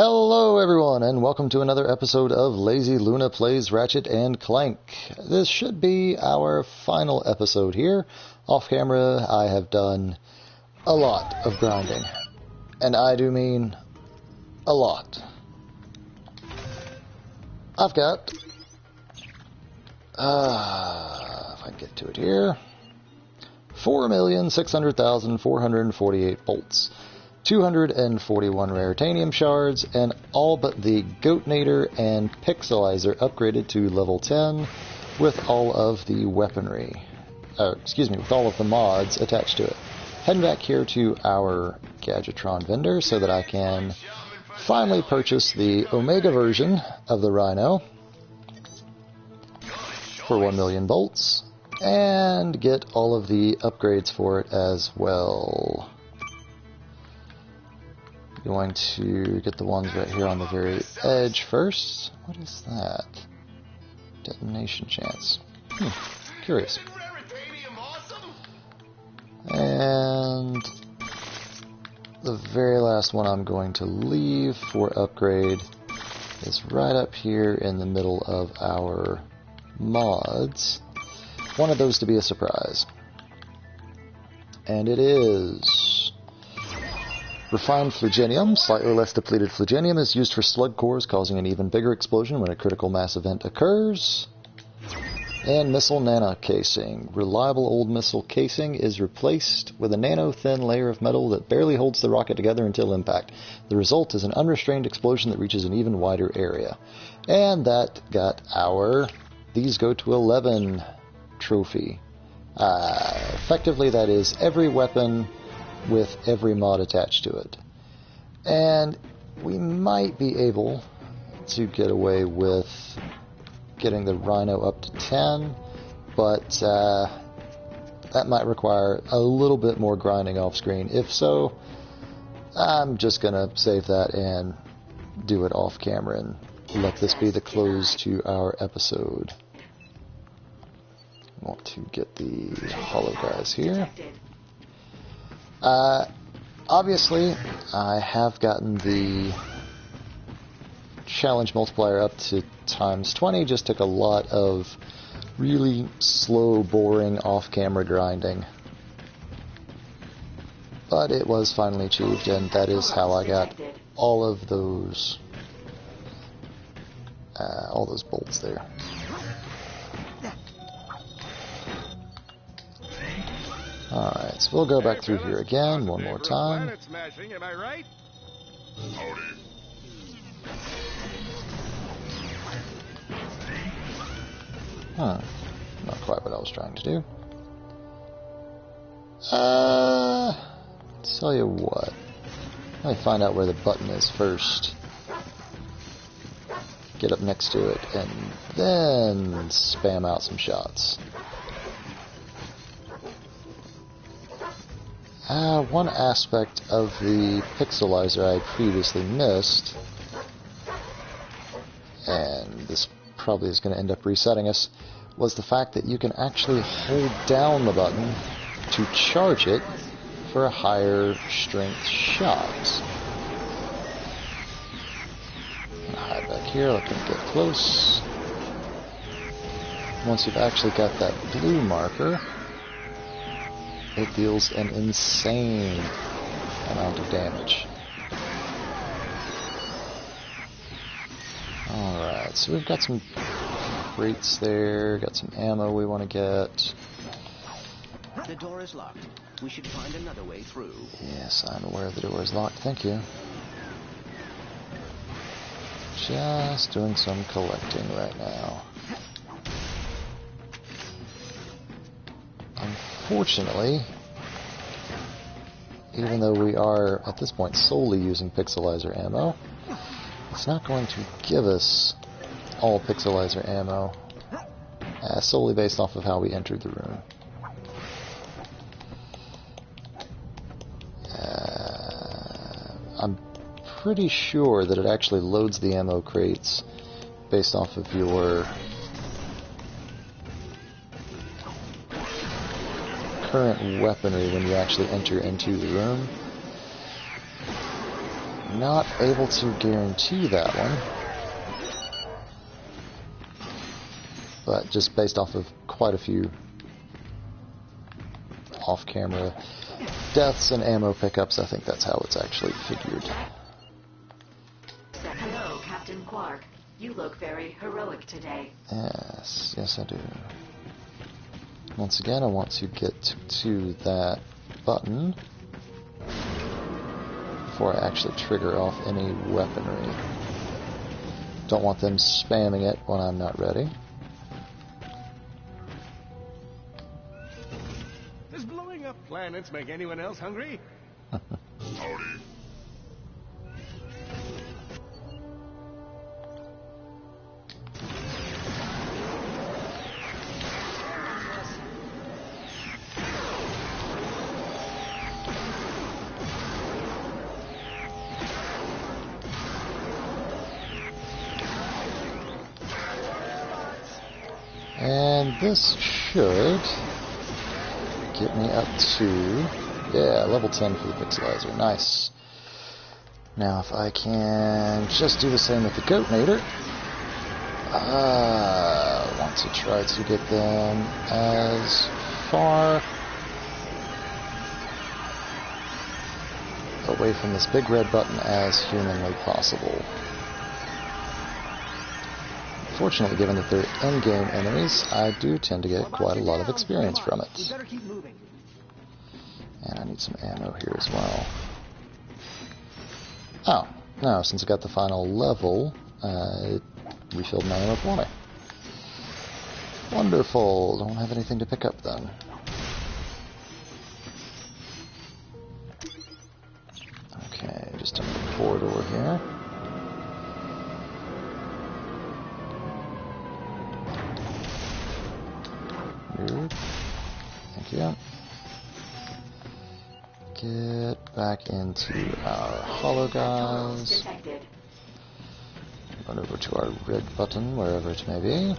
Hello everyone, and welcome to another episode of Lazy Luna Plays Ratchet and Clank. This should be our final episode here. Off camera, I have done a lot of grinding. And I do mean a lot. I've got, if I can get to it here, 4,600,448 bolts. 241 raritanium shards, and all but the Goatnator and Pixelizer upgraded to level 10 with all of the weaponry. With all of the mods attached to it. Heading back here to our Gadgetron vendor so that I can finally purchase the Omega version of the Rhino for 1 million bolts and get all of the upgrades for it as well. Going to get the ones right here on the very edge first. What is that? Detonation chance. Curious. And the very last one I'm going to leave for upgrade is right up here in the middle of our mods. Wanted those to be a surprise. And it is refined Flugenium. Slightly less depleted Flugenium is used for slug cores, causing an even bigger explosion when a critical mass event occurs. And missile nano casing. Reliable old missile casing is replaced with a nano-thin layer of metal that barely holds the rocket together until impact. The result is an unrestrained explosion that reaches an even wider area. And that got our These Go to 11 trophy. Effectively, that is every weapon with every mod attached to it. And we might be able to get away with getting the Rhino up to 10, but that might require a little bit more grinding off screen. If so, I'm just gonna save that and do it off camera and let this be the close to our episode. I want to get the hollow guys here. Obviously, I have gotten the challenge multiplier up to times 20. Just took a lot of really slow, boring, off-camera grinding. But it was finally achieved, and that is how I got all of those bolts there. Alright, so we'll go back through here again one more time. Not quite what I was trying to do. Tell you what. Let me find out where the button is first. Get up next to it, and then spam out some shots. One aspect of the Pixelizer I previously missed, and this probably is going to end up resetting us, was the fact that you can actually hold down the button to charge it for a higher strength shot. Hide back here, let them get close. Once you've actually got that blue marker, it deals an insane amount of damage. Alright, so we've got some crates there, got some ammo we want to get. The door is locked. We should find another way through. Yes, I'm aware the door is locked, thank you. Just doing some collecting right now. Unfortunately, even though we are, at this point, solely using Pixelizer ammo, it's not going to give us all Pixelizer ammo, solely based off of how we entered the room. I'm pretty sure that it actually loads the ammo crates based off of your current weaponry when you actually enter into the room. Not able to guarantee that one. But just based off of quite a few off-camera deaths and ammo pickups, I think that's how it's actually figured. Hello, Captain Quark. You look very heroic today. Yes, yes I do. Once again, I want to get to that button before I actually trigger off any weaponry. Don't want them spamming it when I'm not ready. Does blowing up planets make anyone else hungry? Howdy. And this should get me up to, yeah, level 10 for the pixelizer. Nice. Now if I can just do the same with the Goatnator. I want to try to get them as far away from this big red button as humanly possible. Fortunately, given that they're in-game enemies, I do tend to get quite a lot of experience from it. And I need some ammo here as well. Oh, no, since I got the final level, it refilled my ammo for me. Wonderful, don't have anything to pick up then. Okay, just another corridor here. Thank you. Get back into our holo guys. Run over to our red button, wherever it may be. I'm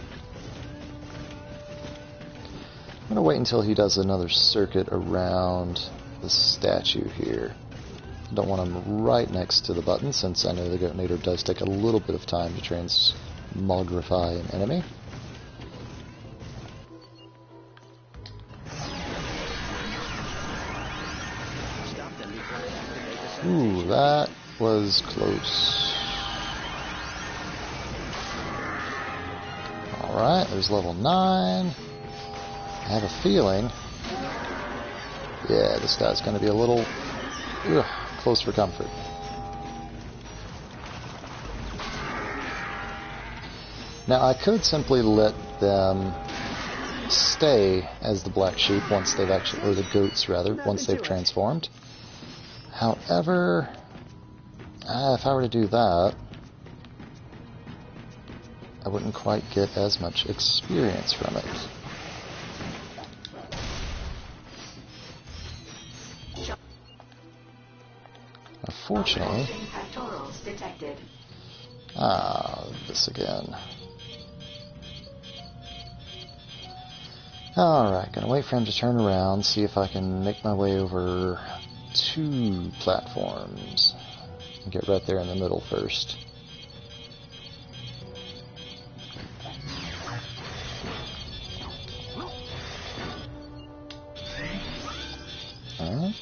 going to wait until he does another circuit around the statue here. I don't want him right next to the button, since I know the Goatnator does take a little bit of time to transmogrify an enemy. Ooh, that was close. Alright, there's level 9. I have a feeling, yeah, this guy's going to be a little close for comfort. Now, I could simply let them stay as the black sheep once they've actually, or the goats rather, once they've transformed. However, if I were to do that, I wouldn't quite get as much experience from it. Unfortunately, this again. Alright, gonna wait for him to turn around, see if I can make my way over 2 platforms. And get right there in the middle first. Alright.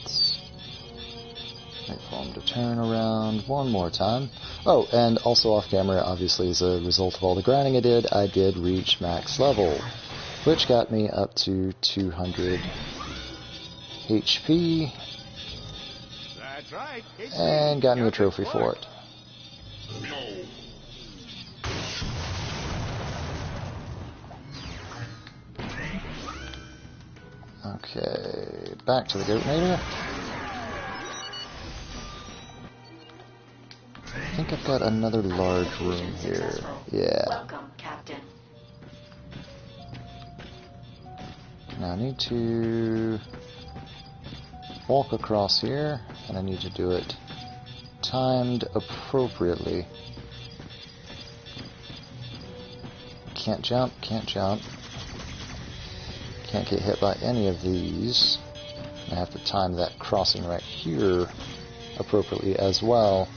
Wait for him to turn around one more time. Oh, and also off camera, obviously as a result of all the grinding I did reach max level, which got me up to 200 HP. That's right. And got me a trophy for it. Okay, back to the Goatnator. I think I've got another large room here. Yeah. Welcome, Captain. Now I need to walk across here, and I need to do it timed appropriately. Can't jump, can't jump. Can't get hit by any of these. I have to time that crossing right here appropriately as well.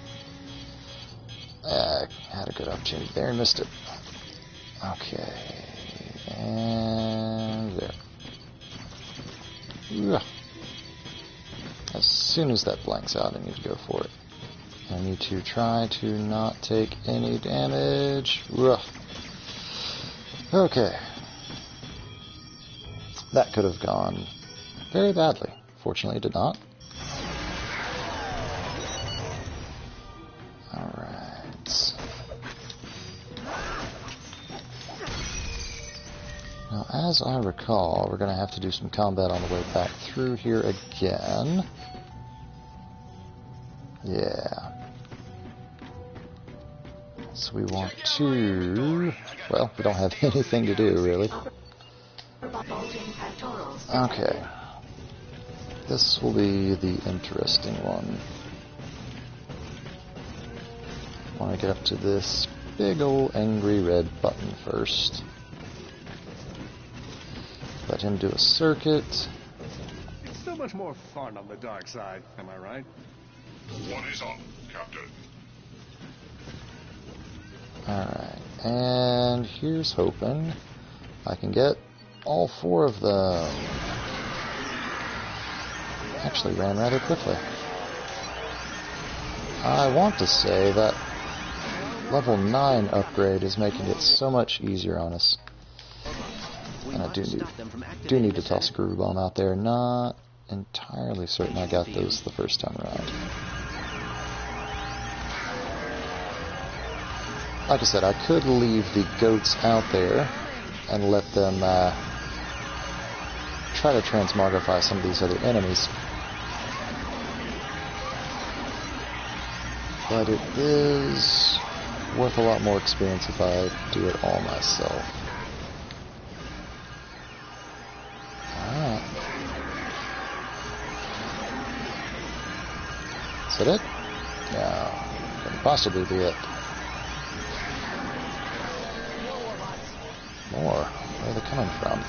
Had a good opportunity there and missed it. Okay. And there. Ugh. As soon as that blanks out, I need to go for it. I need to try to not take any damage. Ugh. Okay. That could have gone very badly. Fortunately, it did not. Alright. Now, as I recall, we're going to have to do some combat on the way back through here again. Yeah. So we want to... Well, we don't have anything to do, really. Okay. This will be the interesting one. I want to get up to this big old angry red button first. Let him do a circuit. It's so much more fun on the dark side, am I right? What is up, Captain? Alright, and here's hoping I can get all 4 of them. Actually ran rather quickly. I want to say that level 9 upgrade is making it so much easier on us. And I do need to toss a Guru Bomb out there. Not entirely certain I got those the first time around. Like I said, I could leave the goats out there and let them try to transmogrify some of these other enemies. But it is worth a lot more experience if I do it all myself. Alright. Is that it? No. Couldn't possibly be it. More. Where are they coming from?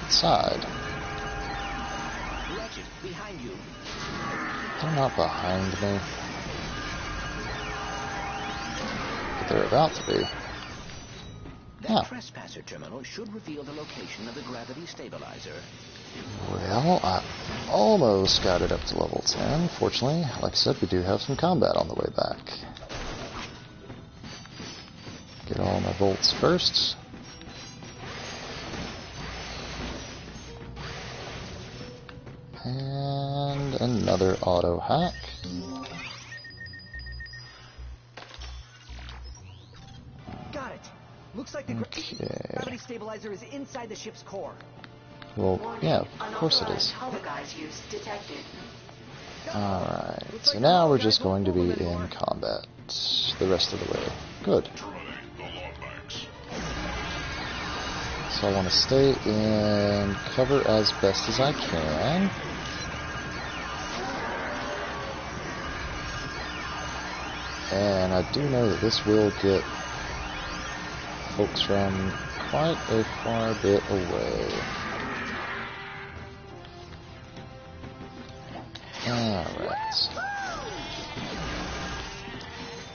Inside. Ratchet, behind you. They're not behind me. But they're about to be. That trespasser terminal should reveal the location of the gravity stabilizer. Well, I almost got it up to level 10. Fortunately, like I said, we do have some combat on the way back. Get all my bolts first. And another auto hack. Got it. Looks like the gravity stabilizer is inside the ship's core. Well, yeah, of course it is. Use detected. Alright, so now we're just going to be in combat the rest of the way. Good. So I want to stay in cover as best as I can. And I do know that this will get folks from quite a far bit away. Alright.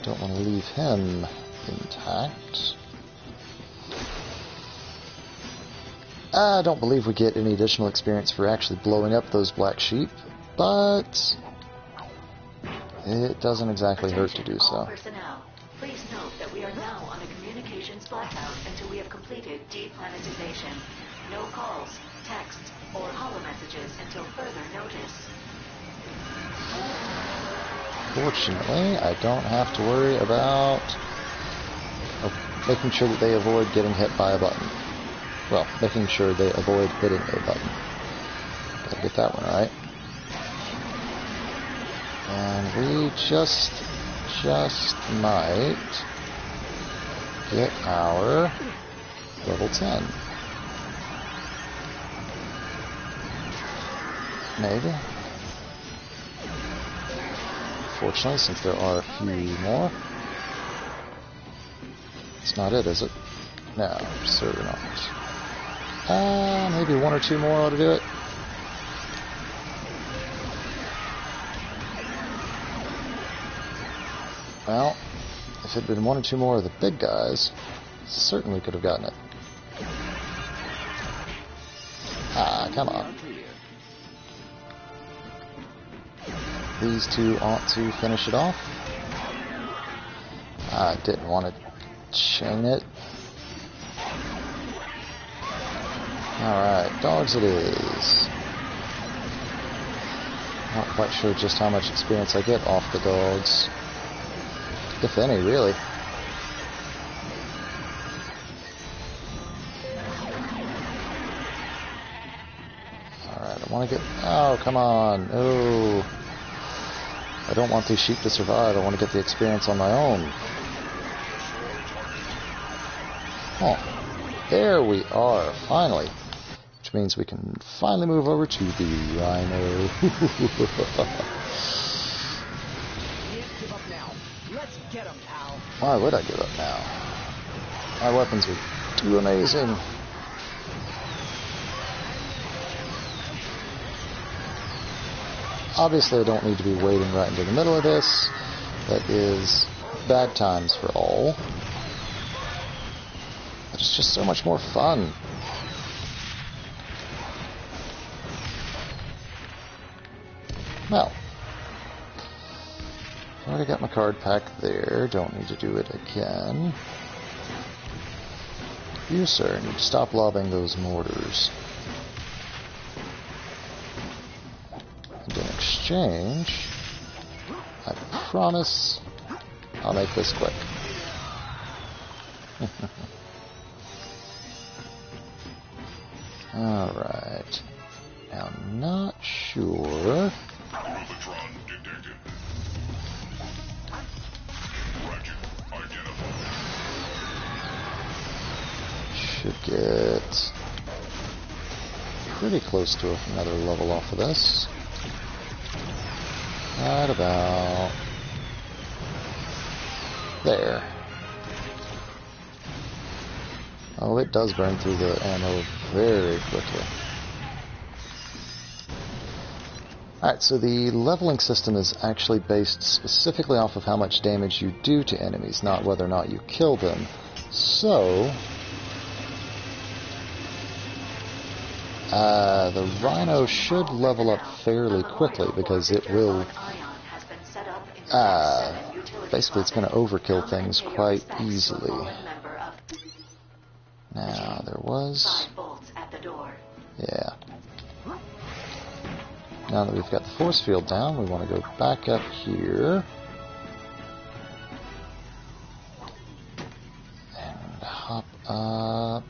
Don't want to leave him intact. I don't believe we get any additional experience for actually blowing up those black sheep, but it doesn't exactly hurt to do so. Personnel, please note that we are now on a communications blackout until we have completed deplanetization. No calls, texts, or holomessages until further notice. Fortunately, I don't have to worry about making sure that they avoid getting hit by a button. Well, making sure they avoid hitting a button. Gotta get that one right. And we just might get our level 10. Maybe. Fortunately, since there are a few more. It's not it, is it? No, certainly not. Maybe 1 or 2 more ought to do it. Well, if it had been one or two more of the big guys, certainly could have gotten it. Ah, come on. These two ought to finish it off. I didn't want to chain it. Alright, dogs it is. Not quite sure just how much experience I get off the dogs. If any, really. Alright, I want to get... Oh, come on. Oh. I don't want these sheep to survive. I want to get the experience on my own. Oh, there we are, finally. Which means we can finally move over to the rhino. Can't give up now. Let's get him, pal. Why would I give up now? My weapons are too amazing. Obviously, I don't need to be wading right into the middle of this. That is bad times for all. But it's just so much more fun. Well, I already got my card pack there. Don't need to do it again. You, sir, need to stop lobbing those mortars. And in exchange, I promise I'll make this quick. Alright. Now, I'm not sure. Robotron detected. Ratchet identified. Should get pretty close to another level off of this. Right about there. Oh, it does burn through the ammo very quickly. Alright, so the leveling system is actually based specifically off of how much damage you do to enemies, not whether or not you kill them. So, the Rhino should level up fairly quickly because it will, basically it's going to overkill things quite easily. Now, there was, yeah. Now that we've got the force field down, we want to go back up here. And hop up.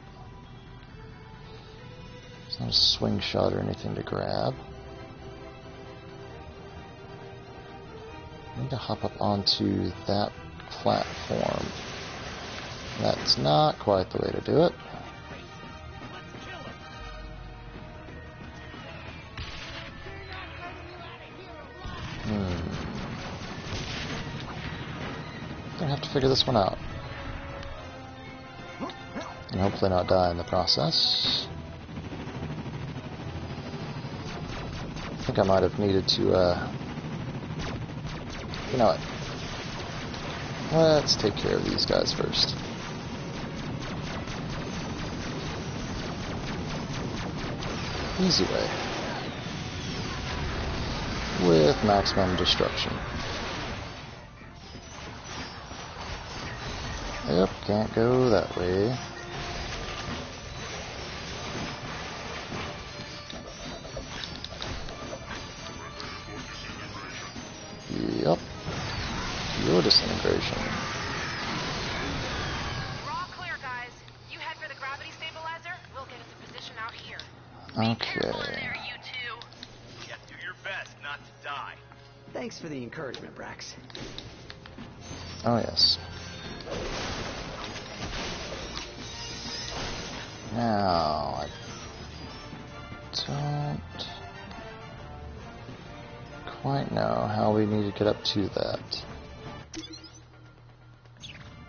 It's not a swing shot or anything to grab. I need to hop up onto that platform. That's not quite the way to do it. Gonna have to figure this one out. And hopefully not die in the process. I think I might have needed to, you know what? Let's take care of these guys first. Easy way. With maximum destruction. Yep, can't go that way. Yep. Your disintegration. We're all clear, guys. You head for the gravity stabilizer. We'll get into position out here. Okay. You two. Yeah, do your best not to die. Thanks for the encouragement, Brax. Oh, yes. Now, I don't quite know how we need to get up to that.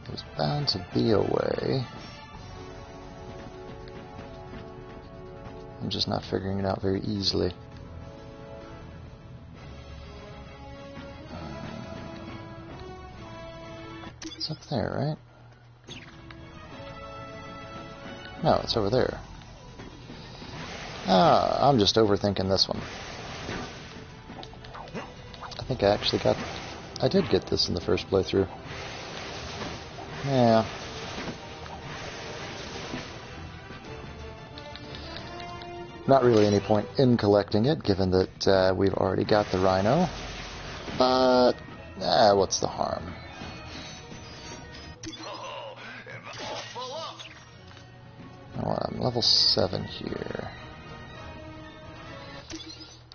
There's bound to be a way. I'm just not figuring it out very easily. It's up there, right? No, it's over there. Ah, I'm just overthinking this one. I think I actually got... I did get this in the first playthrough. Yeah. Not really any point in collecting it, given that we've already got the Rhino. But, what's the harm? Oh, I'm level 7 here.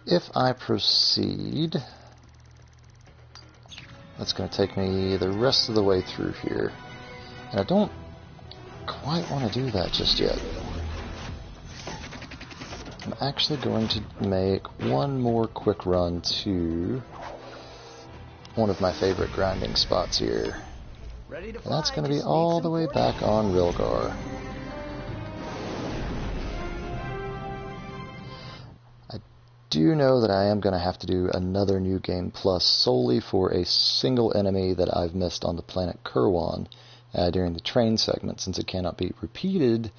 If I proceed, that's going to take me the rest of the way through here. And I don't quite want to do that just yet. I'm actually going to make one more quick run to one of my favorite grinding spots here. And that's going to be all the way back on Rilgar. I do know that I am going to have to do another New Game Plus solely for a single enemy that I've missed on the planet Kerwan during the train segment, since it cannot be repeated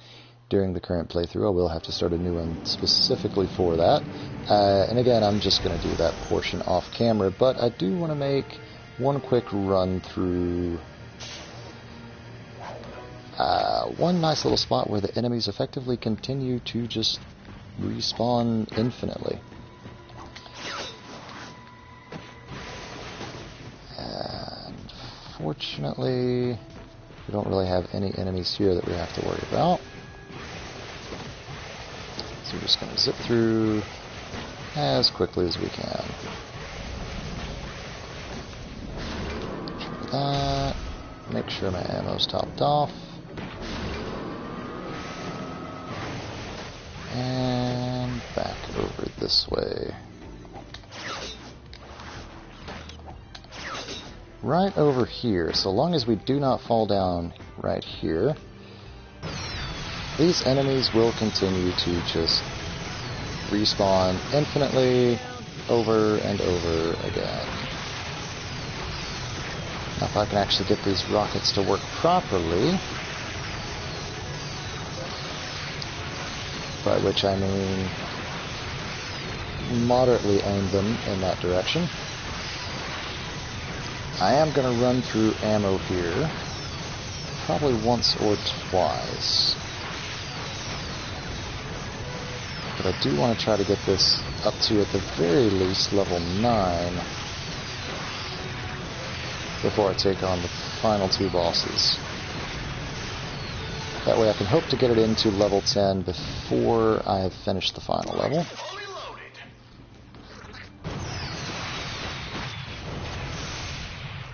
during the current playthrough. I will have to start a new one specifically for that. And again, I'm just going to do that portion off camera, but I do want to make one quick run through one nice little spot where the enemies effectively continue to just respawn infinitely. And fortunately, we don't really have any enemies here that we have to worry about. So we're just going to zip through as quickly as we can. Try that. Make sure my ammo's topped off. And back over this way. Right over here, so long as we do not fall down right here, these enemies will continue to just respawn infinitely over and over again. Now if I can actually get these rockets to work properly, by which I mean moderately aim them in that direction, I am going to run through ammo here probably once or twice. But I do want to try to get this up to, at the very least, level 9 before I take on the final 2 bosses. That way I can hope to get it into level 10 before I have finished the final level.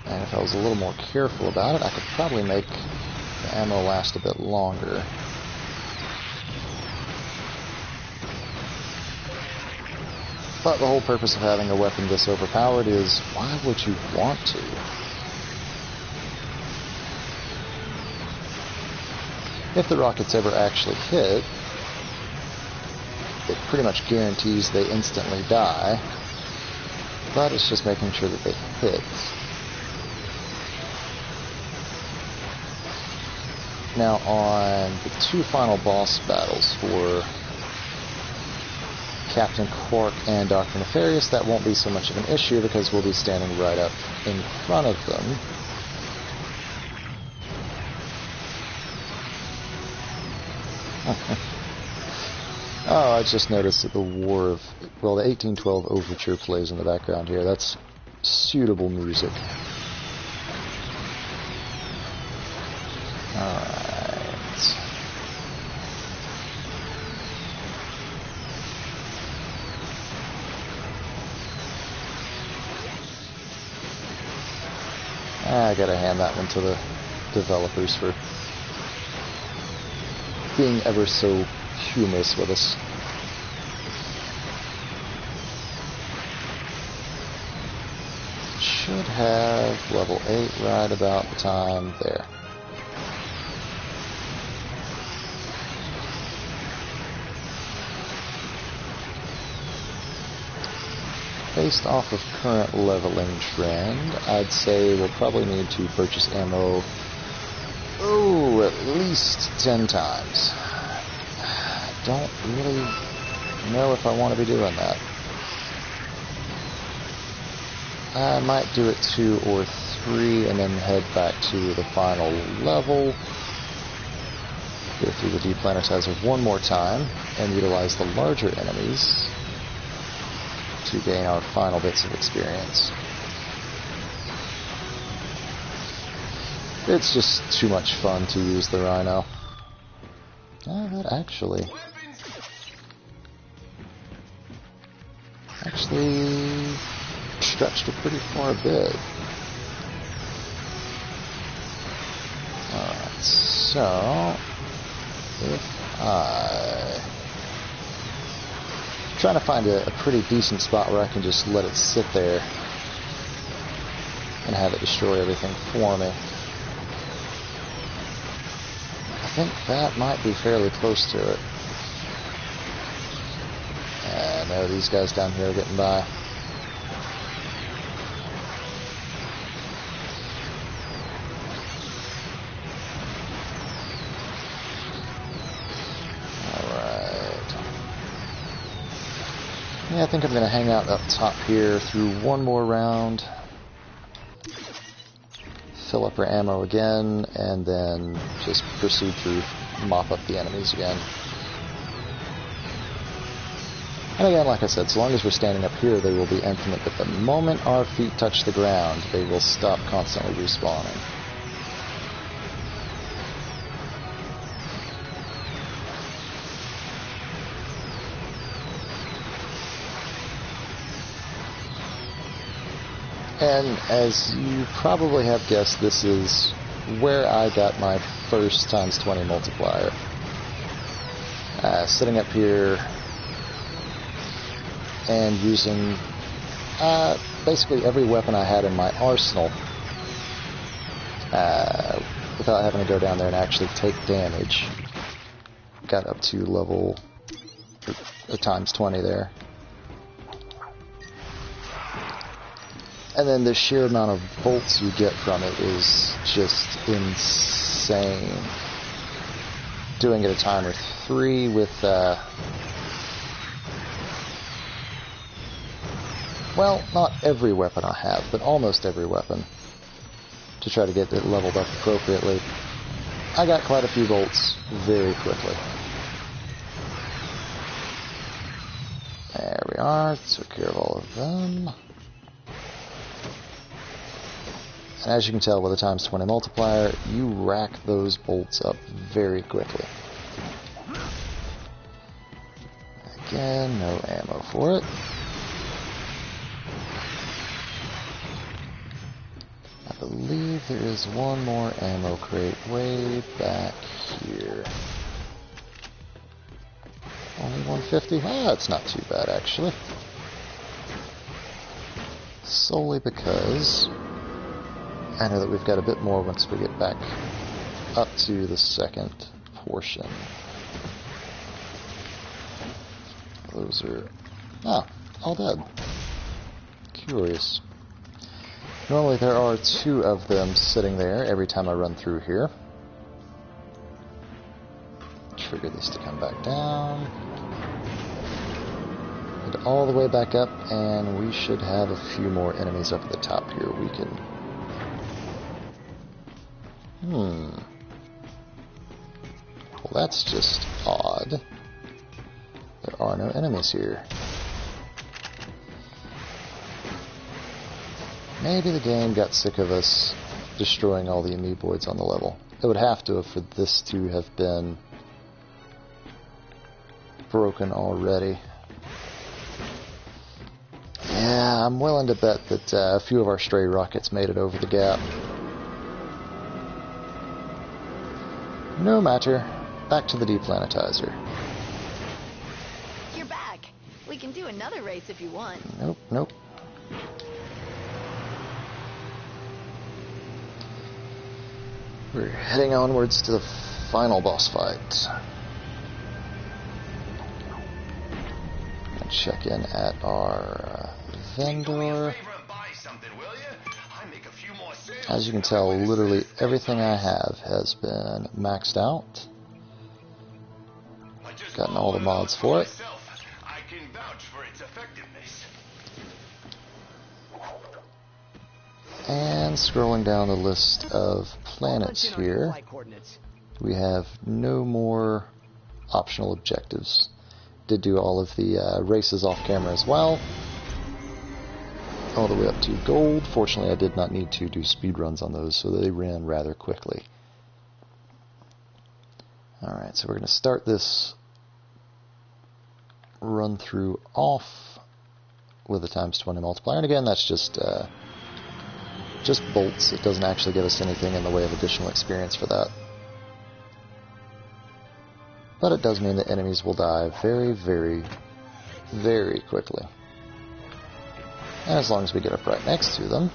And if I was a little more careful about it, I could probably make the ammo last a bit longer. But the whole purpose of having a weapon this overpowered is, why would you want to? If the rockets ever actually hit, it pretty much guarantees they instantly die. But it's just making sure that they hit. Now on the 2 final boss battles for Captain Quark and Dr. Nefarious, that won't be so much of an issue because we'll be standing right up in front of them. Oh, I just noticed that the the 1812 Overture plays in the background here. That's suitable music. Alright. I gotta hand that one to the developers for being ever so humorous with us. Should have level 8 right about the time there. based off of current leveling trend, I'd say we'll probably need to purchase ammo, at least 10 times. Don't really know if I want to be doing that. I might do it 2 or 3 and then head back to the final level. Go through the deplanetizer one more time and utilize the larger enemies to gain our final bits of experience. It's just too much fun to use the Rhino. That actually stretched a pretty far bit. Alright, so if I'm trying to find a pretty decent spot where I can just let it sit there and have it destroy everything for me. I think that might be fairly close to it. No, these guys down here are getting by. Yeah, I think I'm going to hang out up top here through one more round, fill up our ammo again, and then just proceed to mop up the enemies again. And again, like I said, so long as we're standing up here, they will be infinite, but the moment our feet touch the ground, they will stop constantly respawning. And as you probably have guessed, this is where I got my first ×20 multiplier. Sitting up here and using basically every weapon I had in my arsenal without having to go down there and actually take damage. Got up to level ×20 there. And then the sheer amount of bolts you get from it is just insane. Doing it a time or 3 with, well, not every weapon I have, but almost every weapon, to try to get it leveled up appropriately. I got quite a few bolts very quickly. There we are, took care of all of them. And as you can tell with a ×20 multiplier, you rack those bolts up very quickly. Again, no ammo for it. I believe there is one more ammo crate way back here. Only 150? Ah, it's not too bad actually. Solely because I know that we've got a bit more once we get back up to the second portion. Those are all dead. Curious. Normally there are 2 of them sitting there every time I run through here. Trigger this to come back down. And all the way back up, and we should have a few more enemies up at the top here we can... Well, that's just odd. There are no enemies here. Maybe the game got sick of us destroying all the amoeboids on the level. It would have to for this to have been broken already. Yeah, I'm willing to bet that a few of our stray rockets made it over the gap. No matter. Back to the deplanetizer. You're back. We can do another race if you want. Nope. We're heading onwards to the final boss fight. And check in at our vendor. As you can tell, literally everything I have has been maxed out. Gotten all the mods for it. And scrolling down the list of planets here, we have no more optional objectives. Did do all of the races off camera as well. All the way up to gold. Fortunately, I did not need to do speedruns on those, so they ran rather quickly. Alright, so we're going to start this run through off with a times 20 multiplier. And again, that's just bolts. It doesn't actually give us anything in the way of additional experience for that. But it does mean that enemies will die very, very, very quickly. And as long as we get up right next to them,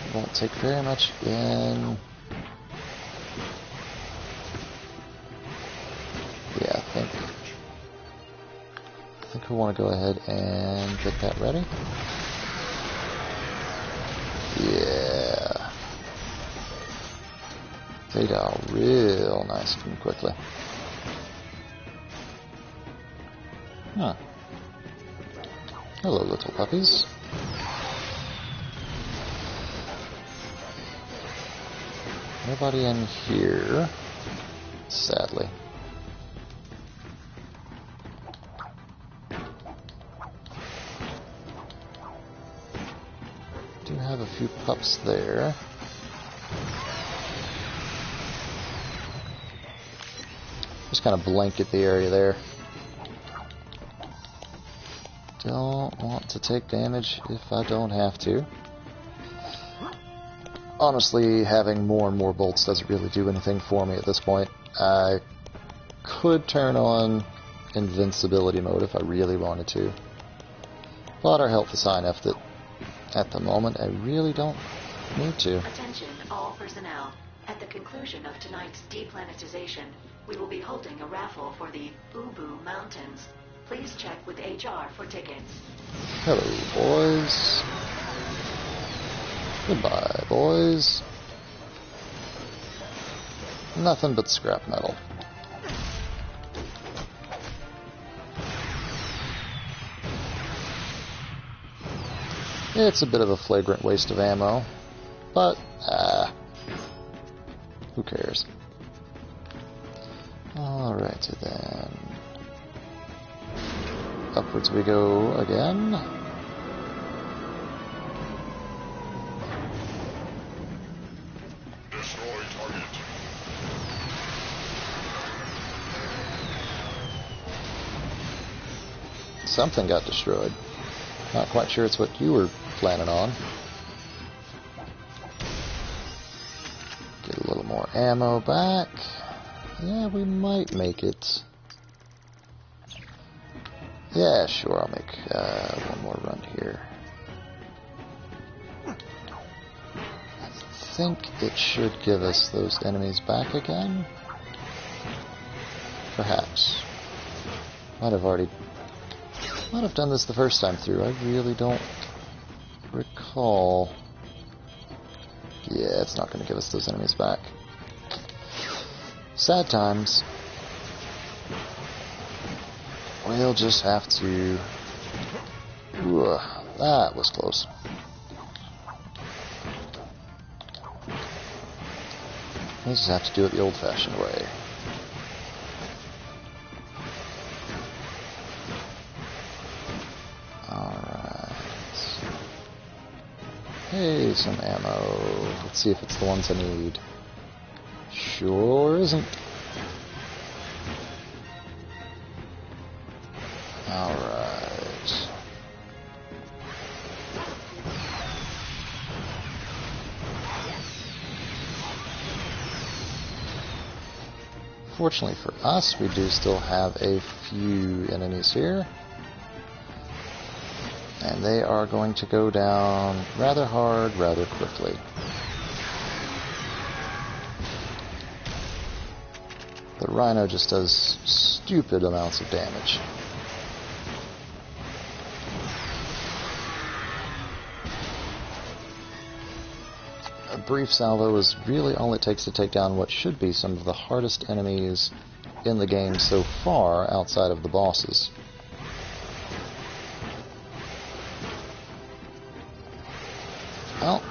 it won't take very much in. Yeah, I think we want to go ahead and get that ready. Yeah. They die real nice and quickly. Huh. Hello, little puppies. Nobody in here, sadly. Do have a few pups there. Just kind of blanket the area there. Don't want to take damage if I don't have to. Honestly, having more and more bolts doesn't really do anything for me at this point. I could turn on invincibility mode if I really wanted to. But our health is high enough that at the moment I really don't need to. Attention all personnel. At the conclusion of tonight's deplanetization, we will be holding a raffle for the Boo Boo Mountains. Please check with HR for tickets. Hello, boys. Goodbye, boys. Nothing but scrap metal. It's a bit of a flagrant waste of ammo, but, who cares? Alrighty then. Upwards we go again. Destroy target. Something got destroyed. Not quite sure it's what you were planning on. Get a little more ammo back. Yeah, we might make it. Yeah, sure, I'll make one more run here. I think it should give us those enemies back again. Perhaps. Might have done this the first time through. I really don't recall. Yeah, it's not going to give us those enemies back. Sad times. We'll just have to... Ooh, that was close. We'll just have to do it the old-fashioned way. Alright. Hey, some ammo. Let's see if it's the ones I need. Sure isn't. Alright. Fortunately for us, we do still have a few enemies here. And they are going to go down rather hard, rather quickly. The Rhino just does stupid amounts of damage. A brief salvo is really all it takes to take down what should be some of the hardest enemies in the game so far, outside of the bosses. Well,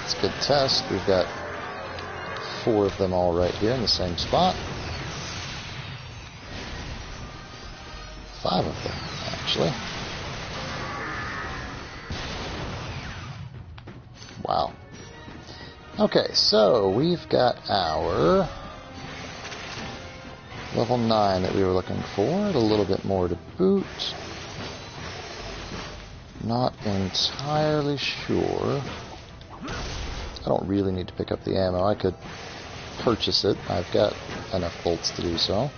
it's a good test. We've got 4 of them all right here in the same spot. 5 of them, actually. Wow. Okay, so we've got our level 9 that we were looking for, a little bit more to boot. Not entirely sure. I don't really need to pick up the ammo. I could purchase it. I've got enough bolts to do so.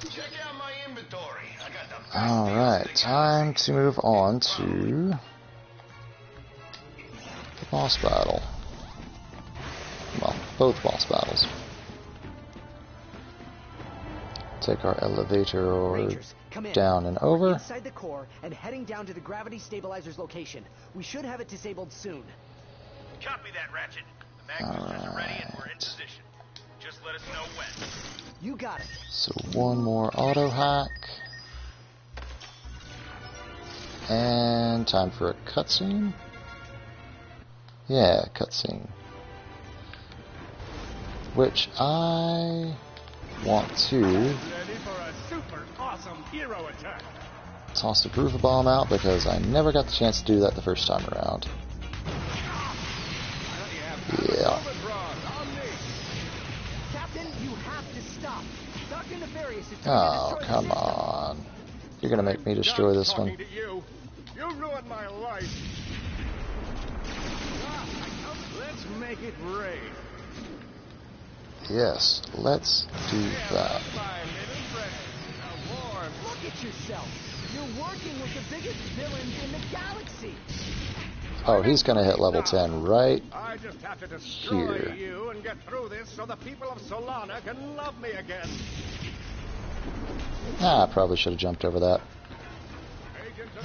Check out my inventory. I got the best Alright, deals time to move on to the boss battle. Well, both boss battles. Take our elevator Rangers, come in. down and over. Inside the core and heading down to the gravity stabilizer's location. We should have it disabled soon. Copy that, Ratchet. The mag boosters are ready and we're in position. Just let us know when. You got it. So one more auto hack. And time for a cutscene. Yeah, cutscene. Which I want to Ready for a super awesome hero attack. toss the proof bomb out because I never got the chance to do that the first time around. Yeah. Captain, you have to stop. Dr. Nefarious is trying to Oh, destroy come the system. on. You're gonna make me destroy this one. Talking to you. You ruined my life. Let's make it rain. Yes, let's do that. My little friend. A warm. Look at yourself. You're working with the biggest villains in the galaxy. Oh, he's gonna hit level 10 right I just have to destroy here. you and get through this so the people of Solana can love me again. Ah, I probably should have jumped over that. Agents of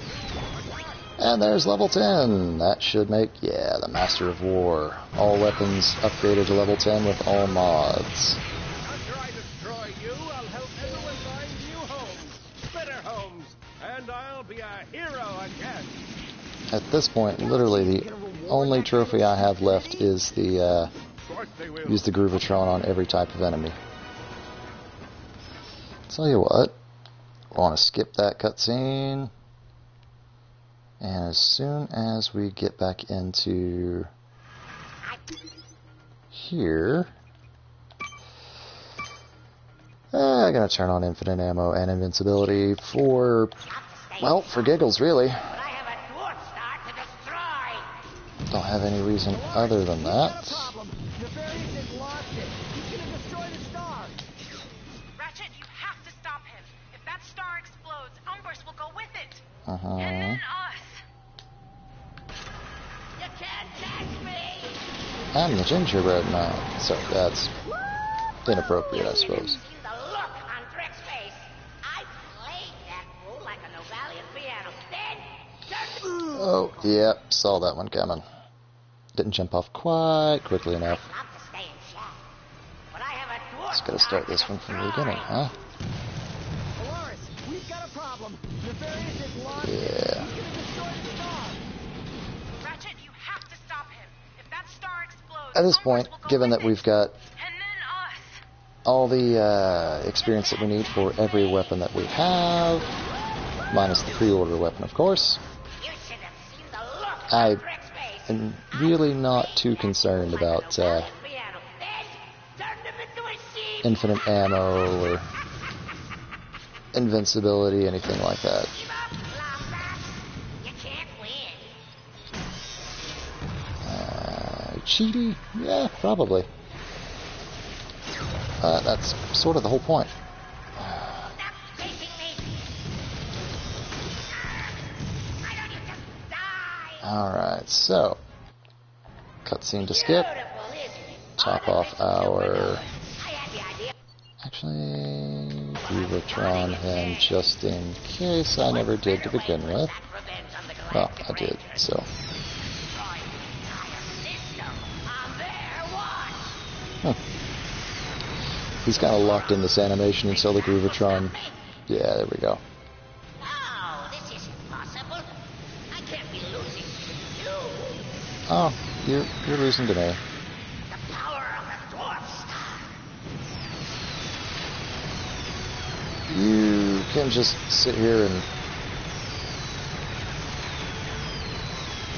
attack. And there's level 10. That should make, yeah, the Master of War. All weapons upgraded to level 10 with all mods. After I destroy you, I'll help everyone find new homes, better homes, and I'll be a hero again. At this point, literally the only trophy I have left is the Of course they will. use the Groovatron on every type of enemy. Tell you what, I want to skip that cutscene, and as soon as we get back into here, I'm gonna turn on infinite ammo and invincibility for, well, for giggles really. Don't have any reason other than that. Problem. Nefarious has lost it. He's gonna destroy the star. Ratchet, you have to stop him. If that star explodes, Umbers will go with it. And Uh-huh. then us. You can't catch me! I'm the gingerbread man, so that's inappropriate, I suppose. The look on Trick's face. I played that fool like an Ovalian piano. Then, Oh, yep, saw that one coming. Didn't jump off quite quickly enough. love to stay in shack. But I have a dwarf. Just gotta start this one from the beginning, huh? Polaris, we've got a problem. Nefarious has lost it. Yeah. He's gonna destroy the star. Ratchet, you have to stop him. If that star explodes, At this Umbers point, will go given with that we've got it. And then us. all the experience that we need for every weapon that we have, minus the pre-order weapon, of course, You should have seen the look I on Trick's face. am really not too concerned about Piano. Then, turned him into a sheep. infinite ammo or invincibility, anything like that. Give up, Lombax. You can't win. Cheaty? Yeah, probably. That's sort of the whole point. Stop chasing me. Why don't you just die? Alright, so cutscene to skip. Beautiful, isn't it? Top All the off things our. you would. I had the idea. Actually, Groovatron him just in case I never did to begin with. That revenge on the Well, Galactic I did, Rangers. so. Destroy the entire He's kind of locked in this animation until the Groovatron. Yeah, there we go. Oh, this isn't possible. I can't be losing to you. Oh, you're losing to me. The power of the dwarf star. You can just sit here and...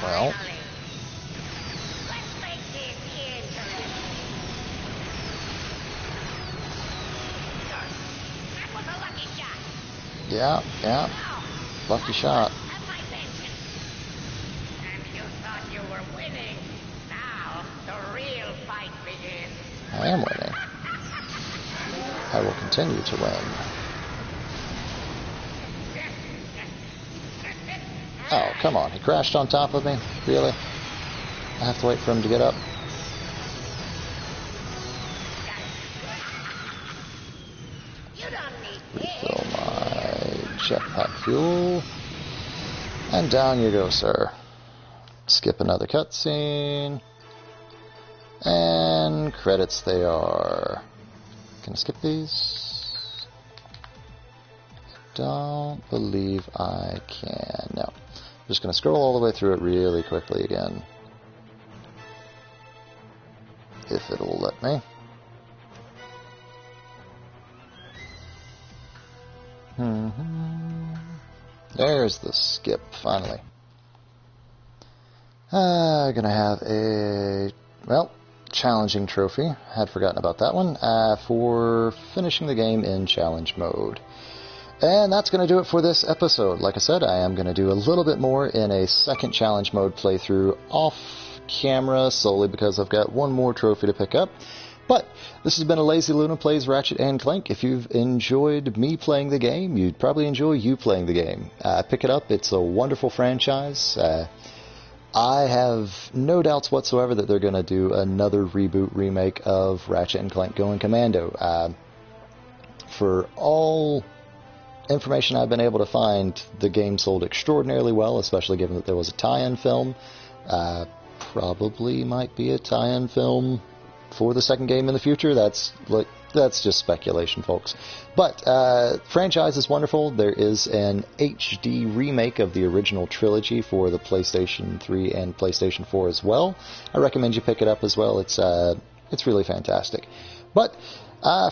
Well... Finally. Let's make this interesting. That was a lucky shot. Yeah. Lucky shot. Have my vengeance. And you thought you were winning. Now the real fight begins. I am winning. I will continue to win. Oh, come on. He crashed on top of me? Really? I have to wait for him to get up. You don't need me. Refill my jetpack fuel. And down you go, sir. Skip another cutscene. And credits they are. Can I skip these? Don't believe I can. No. I'm just going to scroll all the way through it really quickly again. If it'll let me. There's the skip, finally. Gonna have a, well, challenging trophy. Had forgotten about that one. For finishing the game in challenge mode. And that's going to do it for this episode. Like I said, I am going to do a little bit more in a second challenge mode playthrough off camera, solely because I've got one more trophy to pick up. But this has been a Lazy Luna Plays Ratchet and Clank. If you've enjoyed me playing the game, you'd probably enjoy you playing the game. Pick it up. It's a wonderful franchise. I have no doubts whatsoever that they're going to do another reboot remake of Ratchet and Clank Going Commando. For all information I've been able to find, the game sold extraordinarily well, especially given that there was a tie-in film. Probably might be a tie-in film for the second game in the future. That's just speculation, folks. But franchise is wonderful. There is an HD remake of the original trilogy for the PlayStation 3 and PlayStation 4 as well. I recommend you pick it up as well. It's really fantastic. But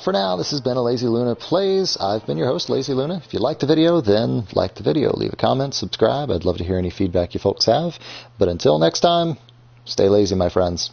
for now, this has been a Lazy Luna Plays. I've been your host, Lazy Luna. If you liked the video, then like the video. Leave a comment, subscribe. I'd love to hear any feedback you folks have. But until next time, stay lazy, my friends.